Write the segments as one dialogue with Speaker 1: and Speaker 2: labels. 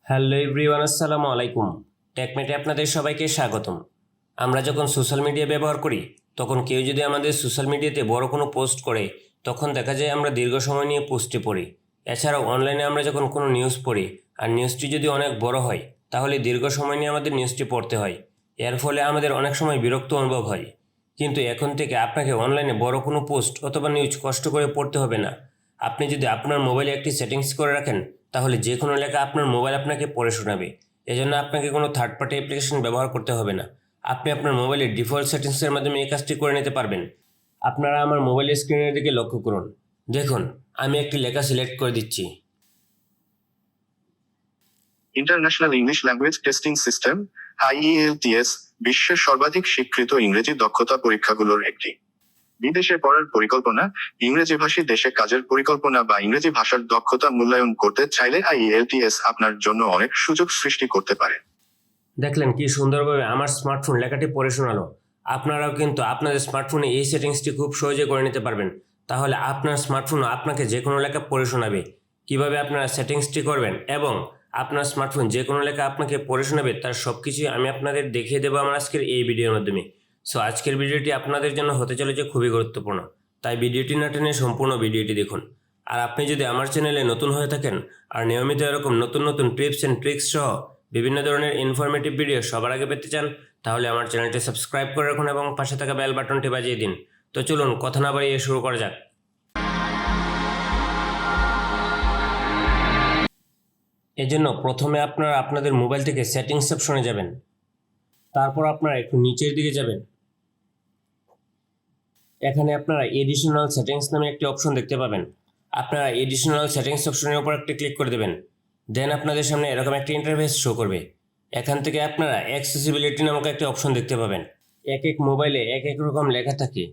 Speaker 1: Hello everyone, আসসালামু আলাইকুম। টেকমেটে আপনাদের সবাইকে স্বাগতম। আমরা যখন সোশ্যাল মিডিয়া ব্যবহার করি তখন কেউ যদি আমাদের সোশ্যাল মিডিয়াতে বড় কোনো পোস্ট করে তখন দেখা যায় আমরা দীর্ঘ সময় নিয়ে পোস্টে পড়ি। এছাড়াও অনলাইনে আমরা যখন কোনো নিউজ পড়ি আর নিউজটি যদি অনেক বড় হয় তাহলে দীর্ঘ সময় নিয়ে আমাদের নিউজটি পড়তে হয়। এর ফলে আমাদের অনেক সময় বিরক্ত অনুভব হয়। কিন্তু এখন থেকে আপনাকে অনলাইনে বড় কোনো পোস্ট অথবা নিউজ কষ্ট করে পড়তে হবে না। আপনি যদি আপনার মোবাইলে একটি সেটিংস করে রাখেন তাহলে যে কোনো লেখা আপনার মোবাইল আপনাকে পড়ে শোনাবে। এজন্য আপনাকে কোনো থার্ড পার্টি অ্যাপ্লিকেশন ব্যবহার করতে হবে না। আপনি আপনার মোবাইলের ডিফল্ট সেটিংসের মাধ্যমে এই কাজটি করে নিতে পারবেন। আপনারা আমার মোবাইলের স্ক্রিনের দিকে লক্ষ্য করুন। দেখুন, আমি একটি লেখা সিলেক্ট করে দিচ্ছি।
Speaker 2: International English language testing system IELTS বিশ্বের সর্বাধিক স্বীকৃত ইংরেজি দক্ষতা পরীক্ষাগুলোর একটি। বিদেশে পড়ার পরিকল্পনা, ইংরেজিভাষী দেশে কাজের পরিকল্পনা বা ইংরেজি ভাষার দক্ষতা মূল্যায়ন করতে চাইলে IELTS আপনার জন্য অনেক সুযোগ সৃষ্টি করতে পারে।
Speaker 1: দেখলেন কি সুন্দরভাবে আমার স্মার্টফোন লেখাটি পড়ে শোনালো। আপনারাও কিন্তু আপনাদের স্মার্টফোনে এই সেটিংসটি খুব সহজে করে নিতে পারবেন। তাহলে আপনার স্মার্টফোনও আপনাকে যে কোনো লেখা পড়ে শোনাবে। কীভাবে আপনারা সেটিংসটি করবেন এবং আপনার স্মার্টফোন যে কোনো লেখা আপনাকে পড়ে শোনাবে তার সব কিছুই আমি আপনাদের দেখিয়ে দেবো আমার আজকের এই ভিডিওর মাধ্যমে। সো আজকের ভিডিওটি আপনাদের জন্য হতে চলেছে খুবই গুরুত্বপূর্ণ, তাই ভিডিওটি না টেনে সম্পূর্ণ ভিডিওটি দেখুন। আর আপনি যদি আমার চ্যানেলে নতুন হয়ে থাকেন আর নিয়মিত এরকম নতুন নতুন টিপস অ্যান্ড ট্রিক্স সহ বিভিন্ন ধরনের ইনফরমেটিভ ভিডিও সবার আগে পেতে চান তাহলে আমার চ্যানেলটি সাবস্ক্রাইব করে রাখুন এবং পাশে থাকা বেল বাটনটি বাজিয়ে দিন। তো চলুন কথা না বাড়িয়ে শুরু করা যাক। এজন্য প্রথমে আপনারা আপনাদের মোবাইল থেকে সেটিংস অপশনে যাবেন। তারপর আপনারা একটু নিচের দিকে যাবেন। এখানে আপনারা এডিশনাল সেটিংস নামে একটি অপশন দেখতে পাবেন। আপনারা এডিশনাল সেটিংস অপশনের উপর একটি ক্লিক করে দেবেন। দেন আপনাদের সামনে এরকম একটি ইন্টারফেস শো করবে। এখান থেকে আপনারা অ্যাক্সেসিবিলিটি নামক একটি অপশন দেখতে পাবেন। এক এক মোবাইলে এক এক রকম লেখা থাকে।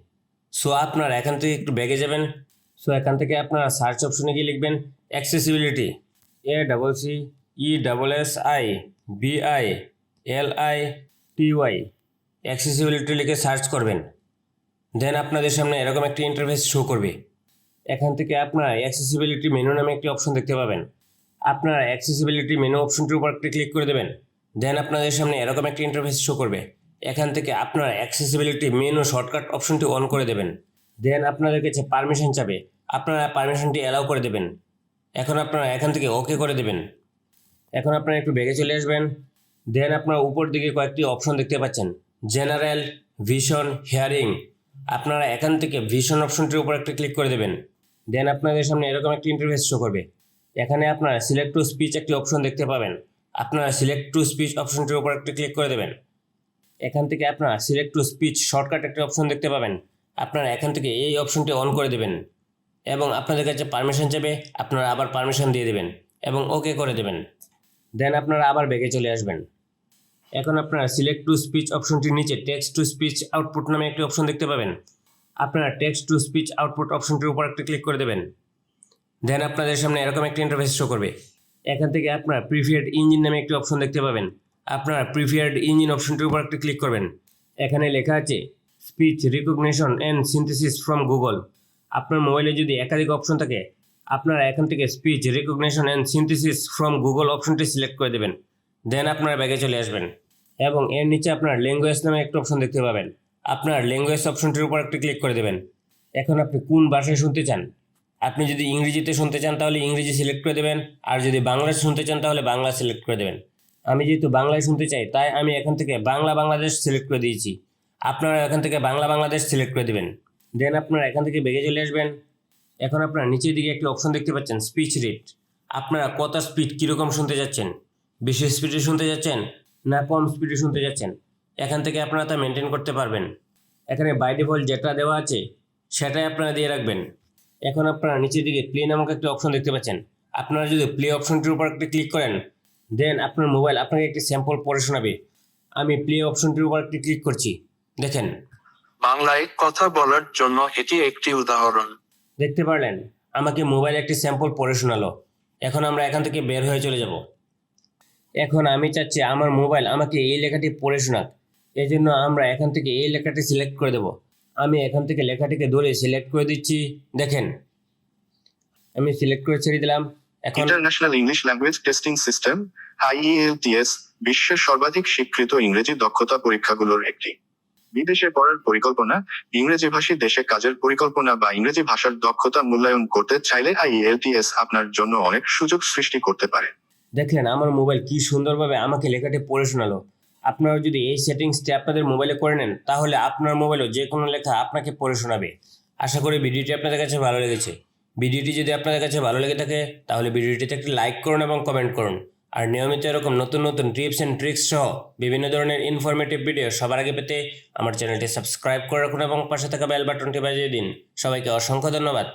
Speaker 1: সো আপনারা এখান থেকে একটু ব্যাগে যাবেন। সো এখান থেকে আপনারা সার্চ অপশনে গিয়ে লিখবেন অ্যাক্সেসিবিলিটি, ACCESSIBILITY, অ্যাক্সেসিবিলিটি লিখে সার্চ করবেন। দেন আপনাদের সামনে এরকম একটি ইন্টারফেস শো করবে। এখান থেকে আপনারা অ্যাক্সেসিবিলিটি মেনু নামে একটি অপশন দেখতে পাবেন। আপনারা অ্যাক্সেসিবিলিটি মেনু অপশনটির উপর একটি ক্লিক করে দেবেন। দেন আপনাদের সামনে এরকম একটি ইন্টারফেস শো করবে। এখান থেকে আপনারা অ্যাক্সেসিবিলিটি মেনু শর্টকাট অপশনটি অন করে দেবেন। দেন আপনাদের কাছে পারমিশন চাবে, আপনারা পারমিশনটি অ্যালাউ করে দেবেন। এখন আপনারা এখান থেকে ওকে করে দেবেন। এখন আপনারা একটু ব্যাগে চলে আসবেন। দেন আপনারা উপর দিকে কয়েকটি অপশন দেখতে পাচ্ছেন, জেনারেল, ভিশন, হিয়ারিং। আপনারা এখান থেকে ভিশন অপশনটির উপর একটা ক্লিক করে দেবেন। দেন আপনাদের সামনে এরকম একটি ইন্টারফেস শো করবে। এখানে আপনারা সিলেক্ট টু স্পিচ একটি অপশন দেখতে পাবেন। আপনারা সিলেক্ট টু স্পিচ অপশনটির উপর একটা ক্লিক করে দেবেন। এখান থেকে আপনারা সিলেক্ট টু স্পিচ শর্টকাট একটি অপশন দেখতে পাবেন। আপনারা এখান থেকে এই অপশনটি অন করে দেবেন এবং আপনাদের কাছে পারমিশন চাইবে, আপনারা আবার পারমিশন দিয়ে দেবেন এবং ওকে করে দেবেন। দেন আপনারা আবার ব্যাগে চলে আসবেন। এখন আপনারা সিলেক্ট টু স্পিচ অপশনটির নিচে টেক্সট টু স্পিচ আউটপুট নামে একটি অপশন দেখতে পাবেন। আপনারা টেক্সট টু স্পিচ আউটপুট অপশনটির উপর একটা ক্লিক করে দেবেন। দেন আপনাদের সামনে এরকম একটি ইন্টারফেস শো করবে। এখান থেকে আপনারা প্রিফার্ড ইঞ্জিন নামে একটি অপশন দেখতে পাবেন। আপনারা প্রিফার্ড ইঞ্জিন অপশনটির উপর একটা ক্লিক করবেন। এখানে লেখা আছে speech recognition and synthesis from Google. আপনার মোবাইলে যদি একাধিক অপশন থাকে আপনারা এখান থেকে speech recognition and synthesis from Google অপশনটি সিলেক্ট করে দেবেন। দেন আপনারা ব্যাগে চলে আসবেন এবং এর নিচে আপনার ল্যাঙ্গুয়েজ নামে একটা অপশন দেখতে পাবেন। আপনার ল্যাঙ্গুয়েজ অপশনটির উপর একটা ক্লিক করে দেবেন। এখন আপনি কোন ভাষায় শুনতে চান, আপনি যদি ইংরেজিতে শুনতে চান তাহলে ইংরেজি সিলেক্ট করে দেবেন, আর যদি বাংলা শুনতে চান তাহলে বাংলা সিলেক্ট করে দেবেন। আমি যেহেতু বাংলায় শুনতে চাই তাই আমি এখান থেকে বাংলা বাংলাদেশ সিলেক্ট করে দিয়েছি। আপনারা এখান থেকে বাংলা বাংলাদেশ সিলেক্ট করে দেবেন। দেন আপনারা এখান থেকে বেগে চলে আসবেন। এখন আপনারা নিচের দিকে একটি অপশন দেখতে পাচ্ছেন স্পিচ রেট। আপনারা কত স্পিড কীরকম শুনতে যাচ্ছেন, বেশি স্পিডে শুনতে যাচ্ছেন না কম স্পিডে শুনতে যাচ্ছেন, এখান থেকে আপনারা তা মেনটেন করতে পারবেন। এখানে বাই ডিফল্ট যেটা দেওয়া আছে সেটাই আপনারা দিয়ে রাখবেন। এখন আপনারা নিচের দিকে প্লে নামক একটি অপশন দেখতে পাচ্ছেন। আপনারা যদি প্লে অপশনটির উপর একটি ক্লিক করেন দেন আপনার মোবাইল আপনাকে একটি স্যাম্পল পড়ে শোনাবে। আমি প্লে অপশনটির উপর একটি ক্লিক করছি। দেখেন,
Speaker 2: বাংলায় কথা বলার জন্য এটি একটি উদাহরণ।
Speaker 1: দেখতে পারলেন আমাকে মোবাইল একটি স্যাম্পল পড়ে শোনালো। এখন আমরা এখান থেকে বের হয়ে চলে যাব। এখন আমি চাচ্ছি আমার মোবাইল আমাকে এই লেখাটি পড়ে শোনাক। এই জন্য আমরা এখান থেকে এই লেখাটি সিলেক্ট করে দেব। আমি এখান থেকে লেখাটিকে ধরে সিলেক্ট করে দিচ্ছি। দেখেন, আমি সিলেক্ট করে ছেড়ে দিলাম। এখন
Speaker 2: international English language testing system IELTS বিশ্বের সর্বাধিক স্বীকৃত ইংরেজি দক্ষতা পরীক্ষাগুলোর একটি। বিদেশে পড়ার পরিকল্পনা, ইংরেজিভাষী দেশে কাজের পরিকল্পনা বা ইংরেজি ভাষার দক্ষতা মূল্যায়ন করতে চাইলে IELTS আপনার জন্য অনেক সুযোগ সৃষ্টি করতে পারে।
Speaker 1: দেখলেন আমার মোবাইল কি সুন্দরভাবে আমাকে লেখাটি পড়ে শোনালো। আপনারা যদি এই সেটিংসটি আপনাদের মোবাইলে করে নেন তাহলে আপনার মোবাইলেও যে কোনো লেখা আপনাকে পড়ে শোনাবে। আশা করি ভিডিওটি আপনাদের কাছে ভালো লেগেছে। ভিডিওটি যদি আপনাদের কাছে ভালো লেগে থাকে তাহলে ভিডিওটিতে একটি লাইক করুন এবং কমেন্ট করুন। আর নিয়মিত এরকম নতুন নতুন টিপস অ্যান্ড ট্রিক্স সহ বিভিন্ন ধরনের ইনফরমেটিভ ভিডিও সবার আগে পেতে আমার চ্যানেলটি সাবস্ক্রাইব করে রাখুন এবং পাশে থাকা বেল বাটনটি বাজিয়ে দিন। সবাইকে অসংখ্য ধন্যবাদ।